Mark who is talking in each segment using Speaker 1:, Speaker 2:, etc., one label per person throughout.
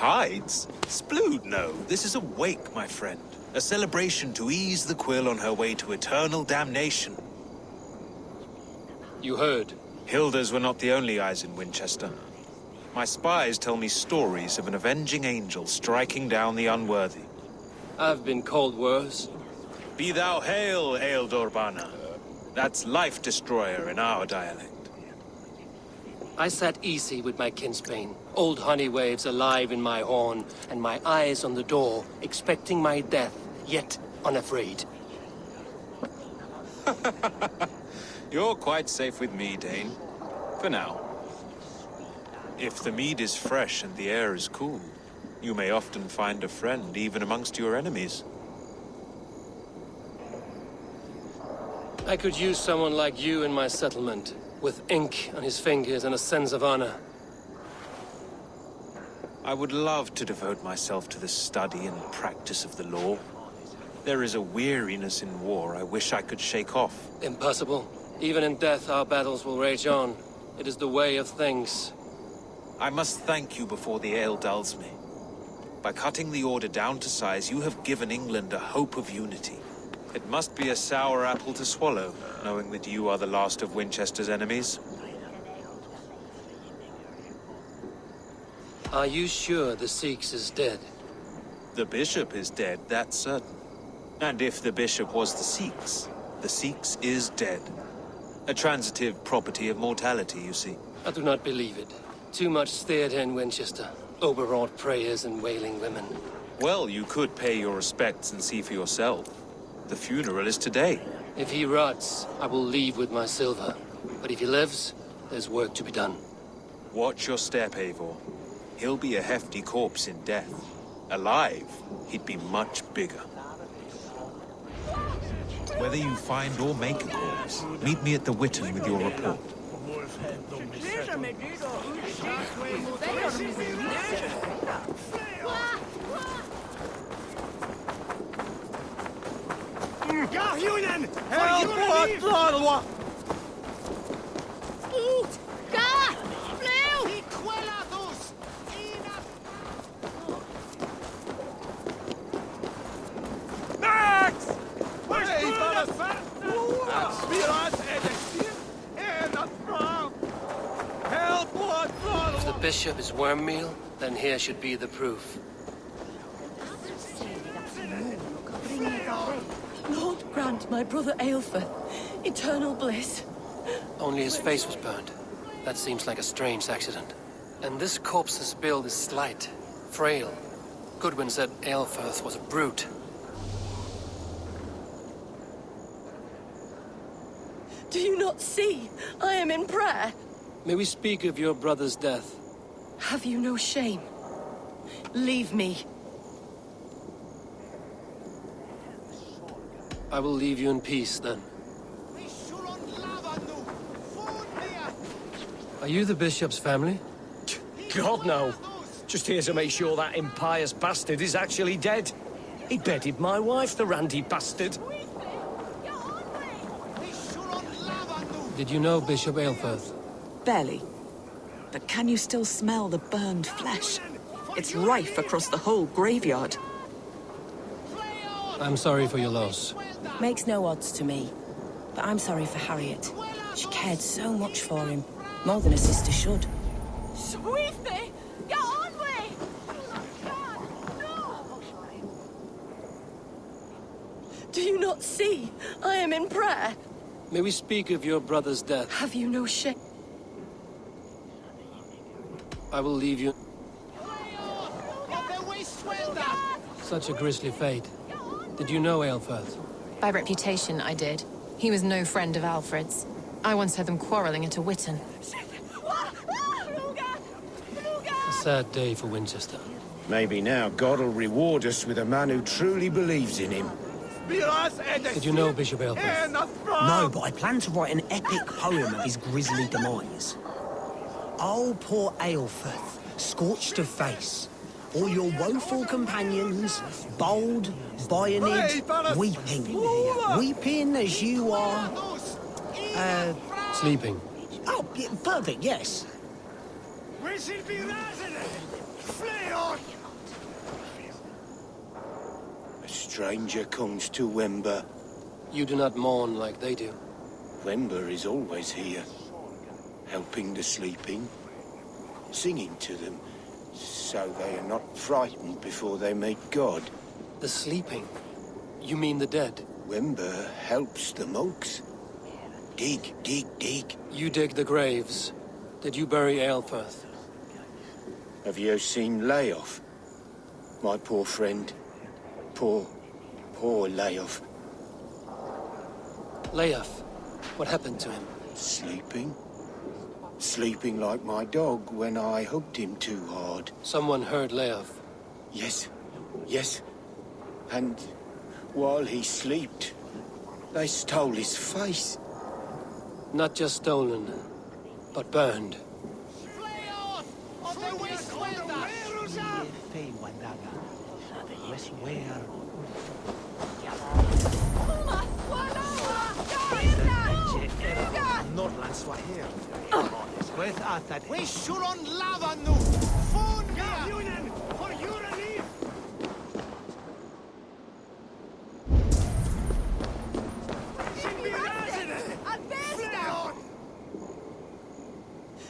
Speaker 1: hides? Splood, no. This is a wake, my friend. A celebration to ease the quill on her way to eternal damnation.
Speaker 2: You heard.
Speaker 1: Hilda's were not the only eyes in Winchester. My spies tell me stories of an avenging angel striking down the unworthy.
Speaker 2: I've been called worse.
Speaker 1: Be thou hail, Ealdorbanna. That's Life Destroyer in our dialect.
Speaker 2: I sat easy with my kinsbane, old honey waves alive in my horn, and my eyes on the door, expecting my death, yet unafraid.
Speaker 1: You're quite safe with me, Dane. For now. If the mead is fresh and the air is cool, you may often find a friend even amongst your enemies.
Speaker 2: I could use someone like you in my settlement, with ink on his fingers and a sense of honor.
Speaker 1: I would love to devote myself to the study and practice of the law. There is a weariness in war I wish I could shake off.
Speaker 2: Impossible. Even in death, our battles will rage on. It is the way of things.
Speaker 1: I must thank you before the ale dulls me. By cutting the order down to size, you have given England a hope of unity. It must be a sour apple to swallow, knowing that you are the last of Winchester's enemies.
Speaker 2: Are you sure the seax is dead?
Speaker 1: The bishop is dead, that's certain. And if the bishop was the seax is dead. A transitive property of mortality, you see.
Speaker 2: I do not believe it. Too much theater in Winchester. Overwrought prayers and wailing women.
Speaker 1: Well, you could pay your respects and see for yourself. The funeral is today.
Speaker 2: If he rots, I will leave with my silver. But if he lives, there's work to be done.
Speaker 1: Watch your step, Eivor. He'll be a hefty corpse in death. Alive, he'd be much bigger. Whether you find or make a corpse, meet me at the Witten with your report.
Speaker 2: If the bishop is worm meal, then here should be the proof.
Speaker 3: Lord grant my brother Aelfir eternal bliss.
Speaker 2: Only his face was burned. That seems like a strange accident. And this corpse's build is slight, frail. Goodwin said Aelfir was a brute.
Speaker 3: Do you not see? I am in prayer.
Speaker 2: May we speak of your brother's death?
Speaker 3: Have you no shame? Leave me.
Speaker 2: I will leave you in peace, then. Are you the bishop's family?
Speaker 4: God, no. Just here to make sure that impious bastard is actually dead. He bedded my wife, the randy bastard.
Speaker 2: Did you know Bishop Aelfir?
Speaker 5: Barely. But can you still smell the burned flesh? It's rife across the whole graveyard.
Speaker 2: I'm sorry for your loss.
Speaker 6: Makes no odds to me. But I'm sorry for Harriet. She cared so much for him. More than a sister should.
Speaker 3: Sweetie! Get on me! Do you not see? I am in prayer.
Speaker 2: May we speak of your brother's death?
Speaker 3: Have you no shame?
Speaker 2: I will leave you. Such a grisly fate. Did you know Aelfir?
Speaker 7: By reputation, I did. He was no friend of Alfred's. I once heard them quarreling at a Witten.
Speaker 2: A sad day for Winchester.
Speaker 4: Maybe now God will reward us with a man who truly believes in him.
Speaker 2: Did you know Bishop Aelfir?
Speaker 8: No, but I plan to write an epic poem of his grisly demise. Oh, poor Aelfir, scorched of face. All your woeful companions, bold, Bionid, weeping. Weeping as you are...
Speaker 2: Sleeping.
Speaker 8: Oh, yeah, perfect, yes.
Speaker 9: stranger comes to Wember.
Speaker 2: You do not mourn like they do.
Speaker 9: Wember is always here, helping the sleeping, singing to them, so they are not frightened before they meet God.
Speaker 2: The sleeping? You mean the dead?
Speaker 9: Wember helps the monks. Dig, dig, dig.
Speaker 2: You dig the graves. Did you bury Aelfirth?
Speaker 9: Have you seen Layoff? My poor friend. Poor Layoff.
Speaker 2: Leof, what happened to him?
Speaker 9: Sleeping? Sleeping like my dog when I hugged him too hard.
Speaker 2: Someone heard Leof.
Speaker 9: Yes, yes. And while he slept, they stole his face.
Speaker 2: Not just stolen, but burned.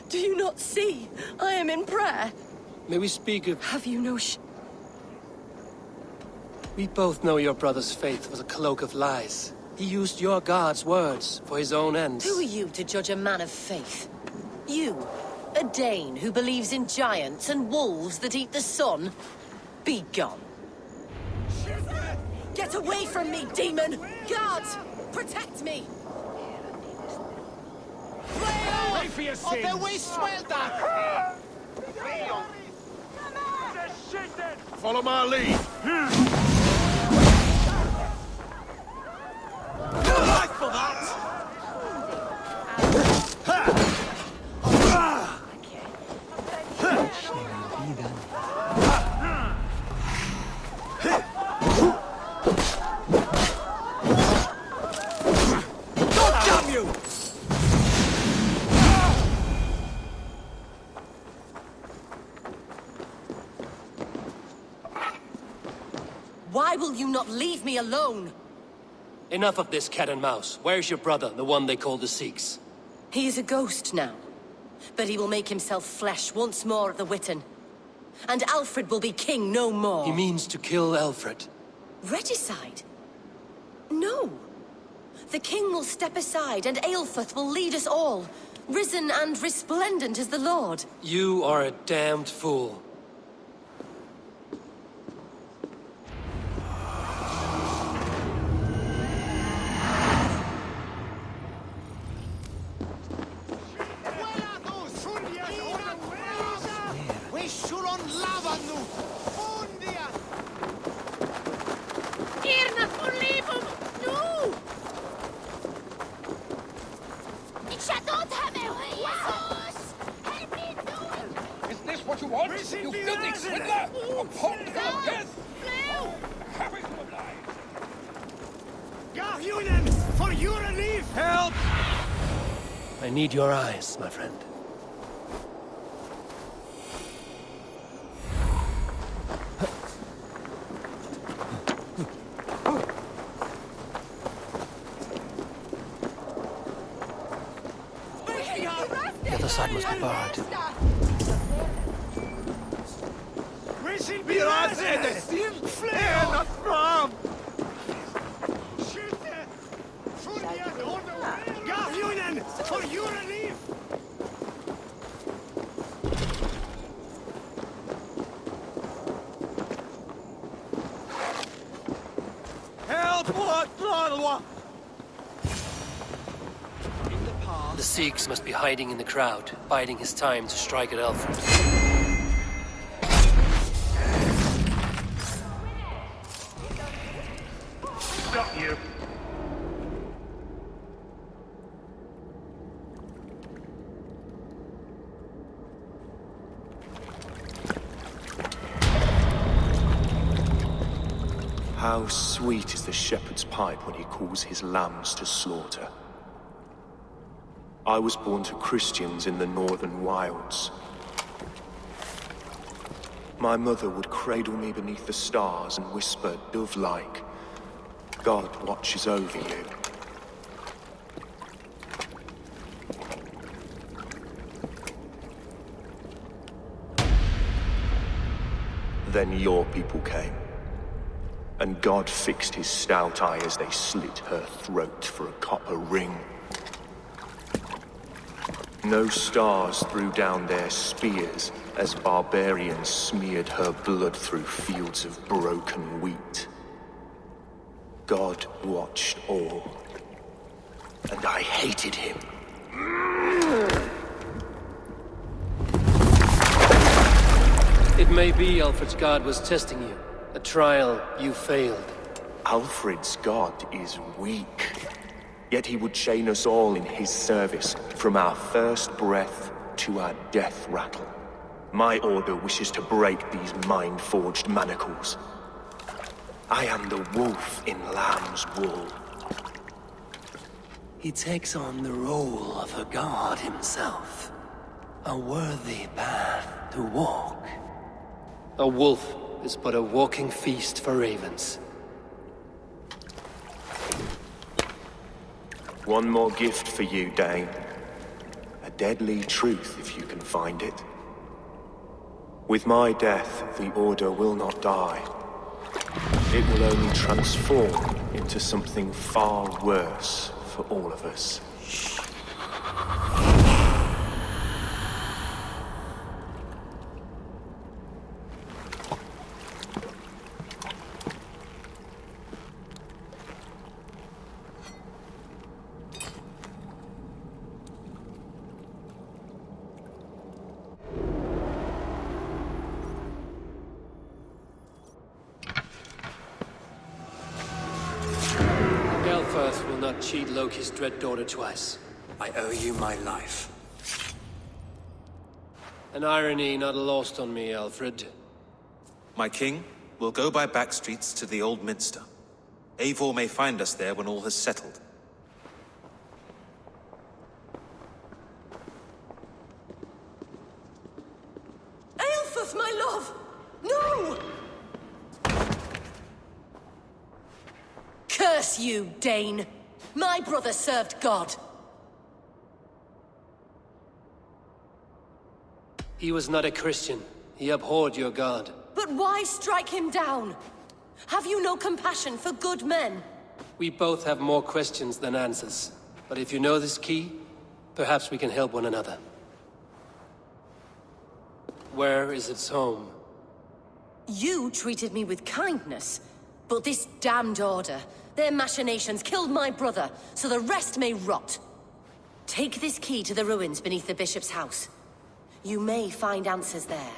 Speaker 3: Do you not see? I am in prayer.
Speaker 2: May we speak of...
Speaker 3: Have you no
Speaker 2: We both know your brother's faith was a cloak of lies. He used your God's words for his own ends.
Speaker 10: Who are you to judge a man of faith? You, a Dane who believes in giants and wolves that eat the sun? Be gone.
Speaker 3: Get away from me, demon! Guards! Protect me!
Speaker 4: Pay for your sins!
Speaker 11: Follow my lead.
Speaker 4: Life for that! Damn you!
Speaker 10: Why will you not leave me alone?
Speaker 2: Enough of this cat and mouse. Where's your brother, the one they call the Seax?
Speaker 10: He is a ghost now. But he will make himself flesh once more at the Witten. And Alfred will be king no more.
Speaker 2: He means to kill Alfred.
Speaker 10: Regicide? No. The king will step aside and Aelfirth will lead us all. Risen and resplendent as the Lord.
Speaker 2: You are a damned fool.
Speaker 11: Is this what you want? You filthy swindler! A pot of death! Happy to oblige!
Speaker 4: Garhunen, for your relief! Help!
Speaker 2: I need your eyes, my friend. The other side must be barred.
Speaker 4: Wir rasen es! Er not from! Garhunen, for your relief! Help! What?
Speaker 2: The Seax must be hiding in the crowd, biding his time to strike at Alfred.
Speaker 11: Stop you!
Speaker 12: How sweet is the shepherd's pipe when he calls his lambs to slaughter. I was born to Christians in the northern wilds. My mother would cradle me beneath the stars and whisper, dove-like, God watches over you. Then your people came, and God fixed his stout eye as they slit her throat for a copper ring. No stars threw down their spears as barbarians smeared her blood through fields of broken wheat. God watched all, and I hated him.
Speaker 2: It may be Alfred's God was testing you. A trial you failed.
Speaker 12: Alfred's God is weak. Yet he would chain us all in his service, from our first breath to our death rattle. My order wishes to break these mind-forged manacles. I am the wolf in lamb's wool.
Speaker 2: He takes on the role of a god himself. A worthy path to walk. A wolf is but a walking feast for ravens.
Speaker 12: One more gift for you, Dane. A deadly truth, if you can find it. With my death, the Order will not die. It will only transform into something far worse for all of us.
Speaker 2: Earth will not cheat Loki's dread daughter twice.
Speaker 8: I owe you my life.
Speaker 2: An irony not lost on me, Alfred.
Speaker 1: My king, we'll go by back streets to the Old Minster. Eivor may find us there when all has settled.
Speaker 10: Aelfeth, my love! No! Curse you, Dane! My brother served God!
Speaker 2: He was not a Christian. He abhorred your god.
Speaker 10: But why strike him down? Have you no compassion for good men?
Speaker 2: We both have more questions than answers. But if you know this key, perhaps we can help one another. Where is its home?
Speaker 10: You treated me with kindness, but this damned order, their machinations killed my brother, so the rest may rot. Take this key to the ruins beneath the bishop's house. You may find answers there.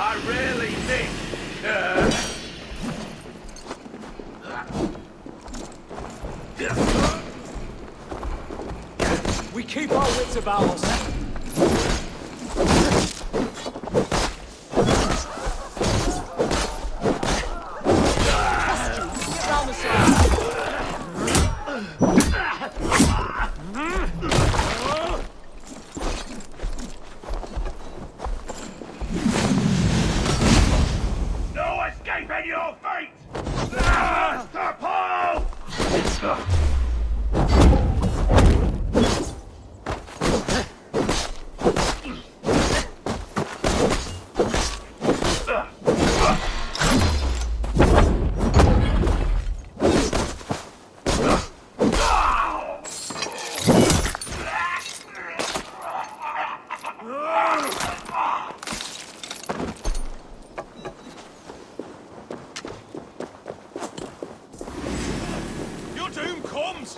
Speaker 12: I really think...
Speaker 4: We keep our wits about us.
Speaker 12: No escaping your fate! Master Paul! Your doom comes!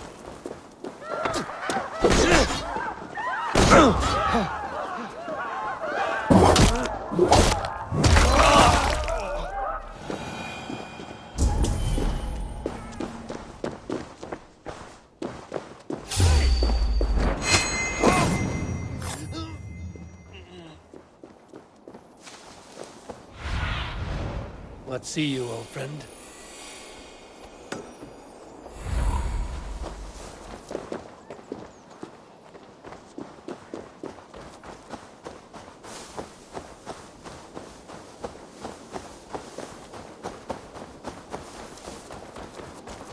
Speaker 2: What see you, old friend?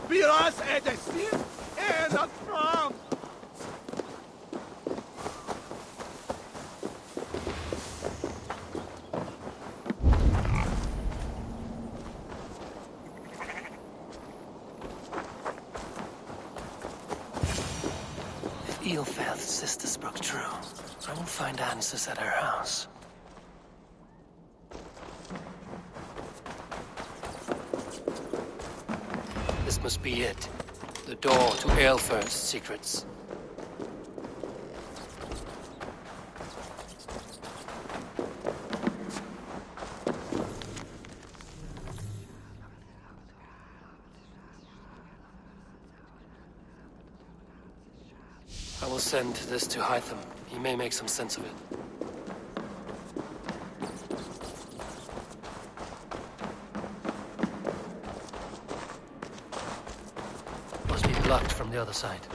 Speaker 13: Biraz edesin, dat from.
Speaker 2: If Eilfeth's sister spoke true, I will find answers at her house. This must be it. The door to Eilfeth's secrets. I will send this to Hytham. He may make some sense of it. Must be blocked from the other side.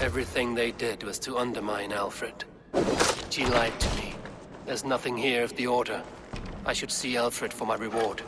Speaker 2: Everything they did was to undermine Alfred. She lied to me. There's nothing here of the Order. I should see Alfred for my reward.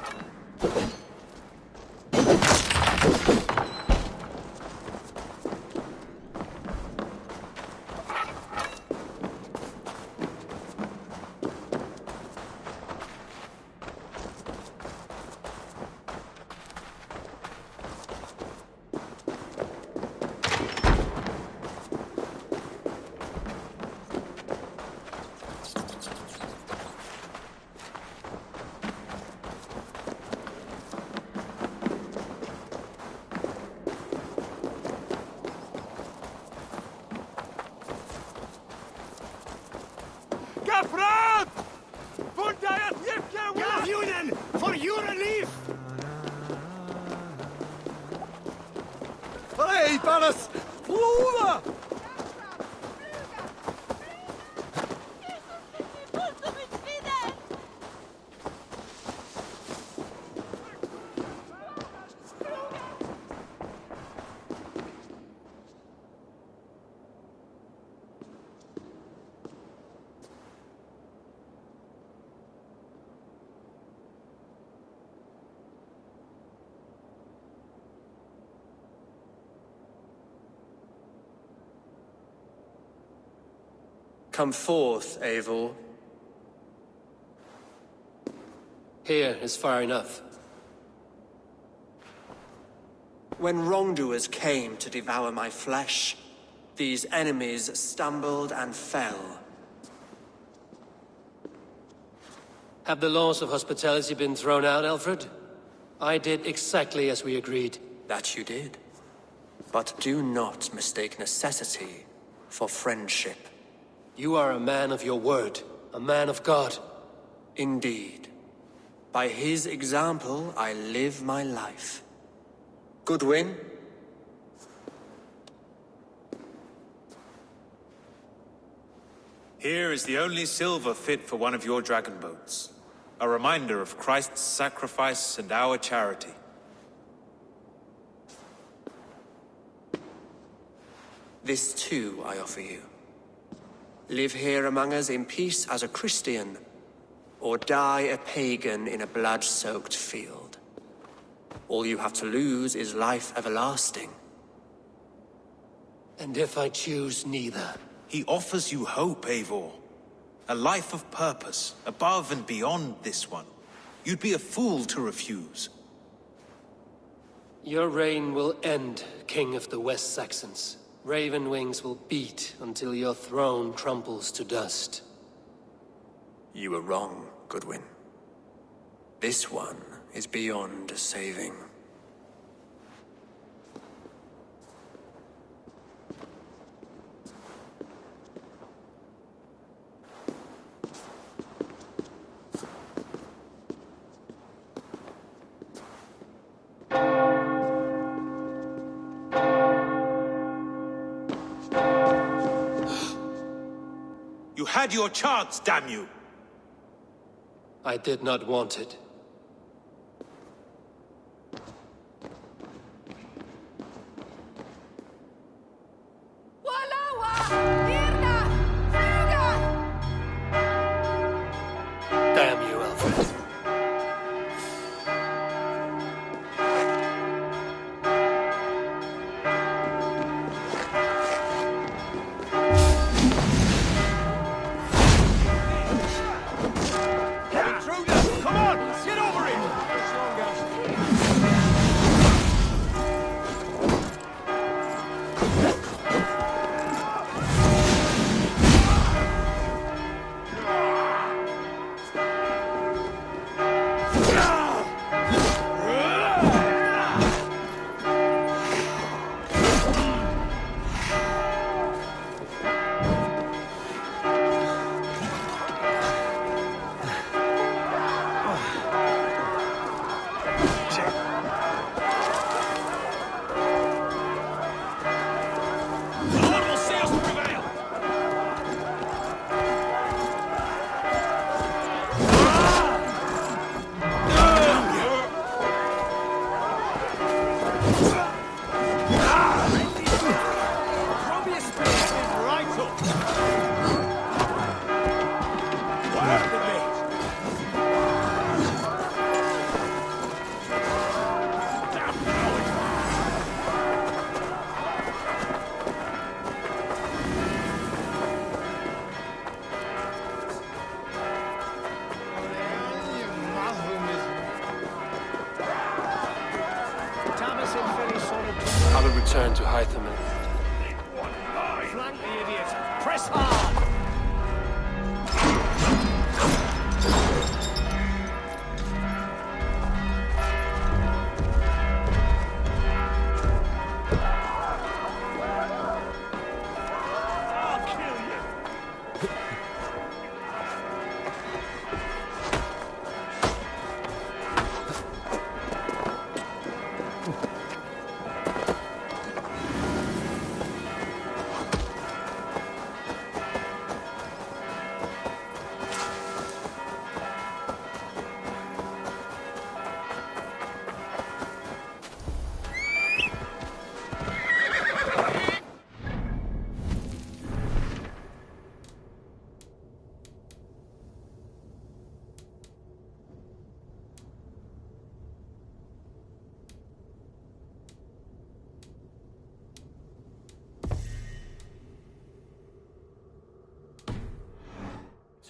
Speaker 14: Come forth, Eivor.
Speaker 2: Here is far enough.
Speaker 14: When wrongdoers came to devour my flesh, these enemies stumbled and fell.
Speaker 2: Have the laws of hospitality been thrown out, Alfred? I did exactly as we agreed.
Speaker 14: That you did. But do not mistake necessity for friendship.
Speaker 2: You are a man of your word, a man of God.
Speaker 14: Indeed. By his example, I live my life. Goodwin?
Speaker 1: Here is the only silver fit for one of your dragon boats. A reminder of Christ's sacrifice and our charity.
Speaker 14: This too I offer you. Live here among us in peace as a Christian, or die a pagan in a blood-soaked field. All you have to lose is life everlasting.
Speaker 2: And if I choose neither?
Speaker 1: He offers you hope, Eivor. A life of purpose, above and beyond this one. You'd be a fool to refuse.
Speaker 2: Your reign will end, King of the West Saxons. Raven wings will beat until your throne crumbles to dust.
Speaker 14: You were wrong, Goodwin. This one is beyond saving.
Speaker 1: You had your chance, damn you!
Speaker 2: I did not want it. Damn you, Alfred.
Speaker 13: Come on! Get over it!
Speaker 2: I will return to Hythaman.
Speaker 4: Flank the idiot! Press hard!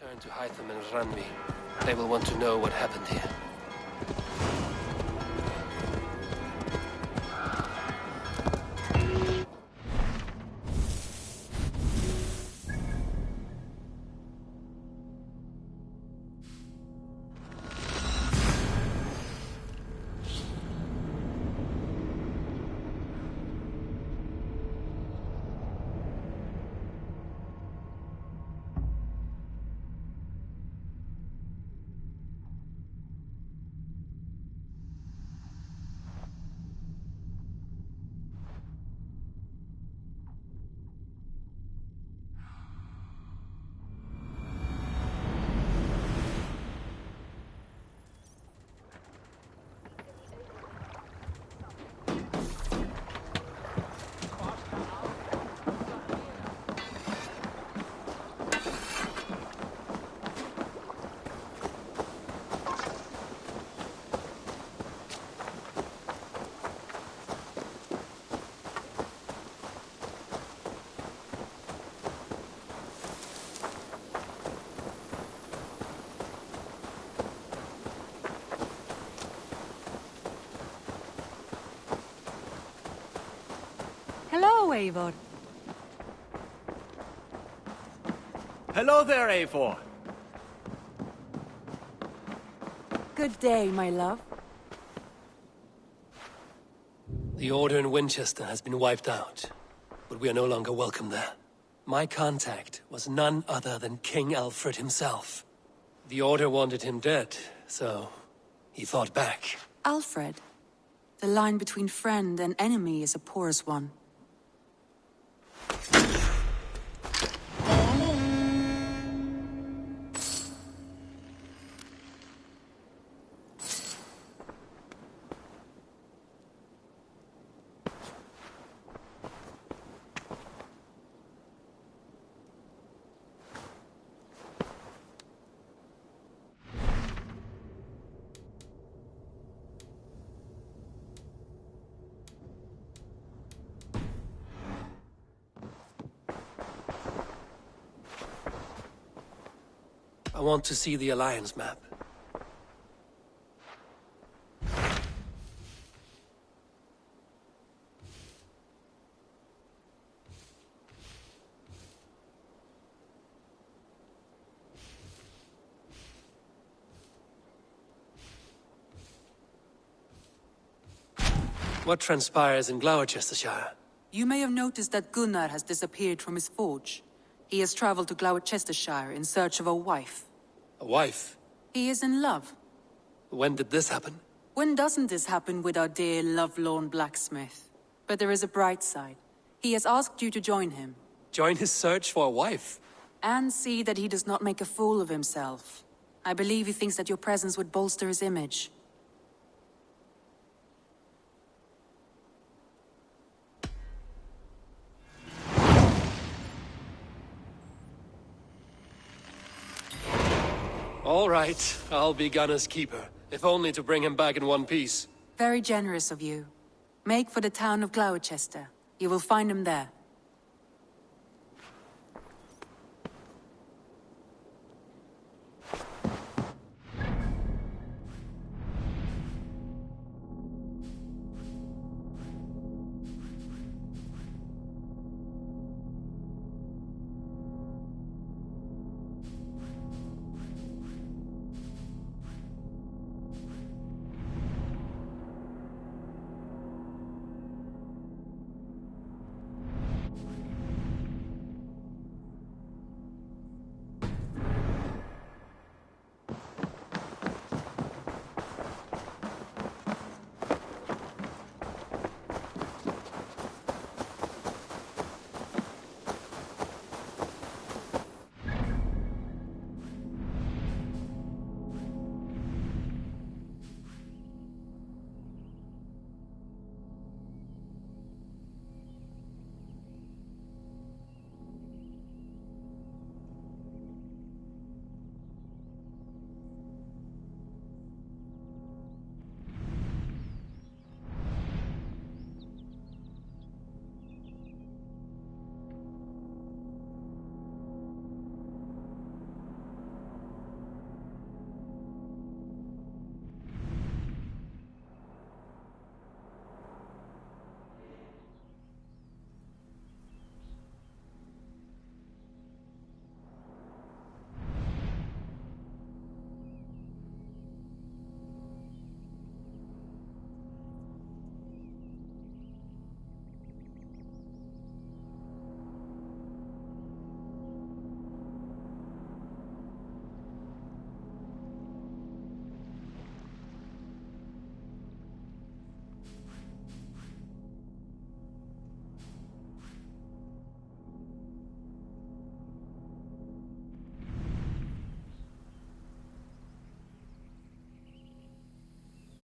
Speaker 2: Return to Hytham and Ranvi. They will want to know what happened here.
Speaker 15: Hello, Eivor.
Speaker 13: Hello there, Eivor.
Speaker 15: Good day, my love.
Speaker 2: The Order in Winchester has been wiped out, but we are no longer welcome there. My contact was none other than King Alfred himself. The Order wanted him dead, so he fought back.
Speaker 15: Alfred. The line between friend and enemy is a porous one.
Speaker 2: I want to see the Alliance map. What transpires in Gloucestershire?
Speaker 15: You may have noticed that Gunnar has disappeared from his forge. He has traveled to Gloucestershire in search of a wife.
Speaker 2: A wife?
Speaker 15: He is in love.
Speaker 2: When did this happen?
Speaker 15: When doesn't this happen with our dear, lovelorn blacksmith? But there is a bright side. He has asked you to join him.
Speaker 2: Join his search for a wife?
Speaker 15: And see that he does not make a fool of himself. I believe he thinks that your presence would bolster his image.
Speaker 2: All right, I'll be Gunner's keeper, if only to bring him back in one piece.
Speaker 15: Very generous of you. Make for the town of Gloucester. You will find him there.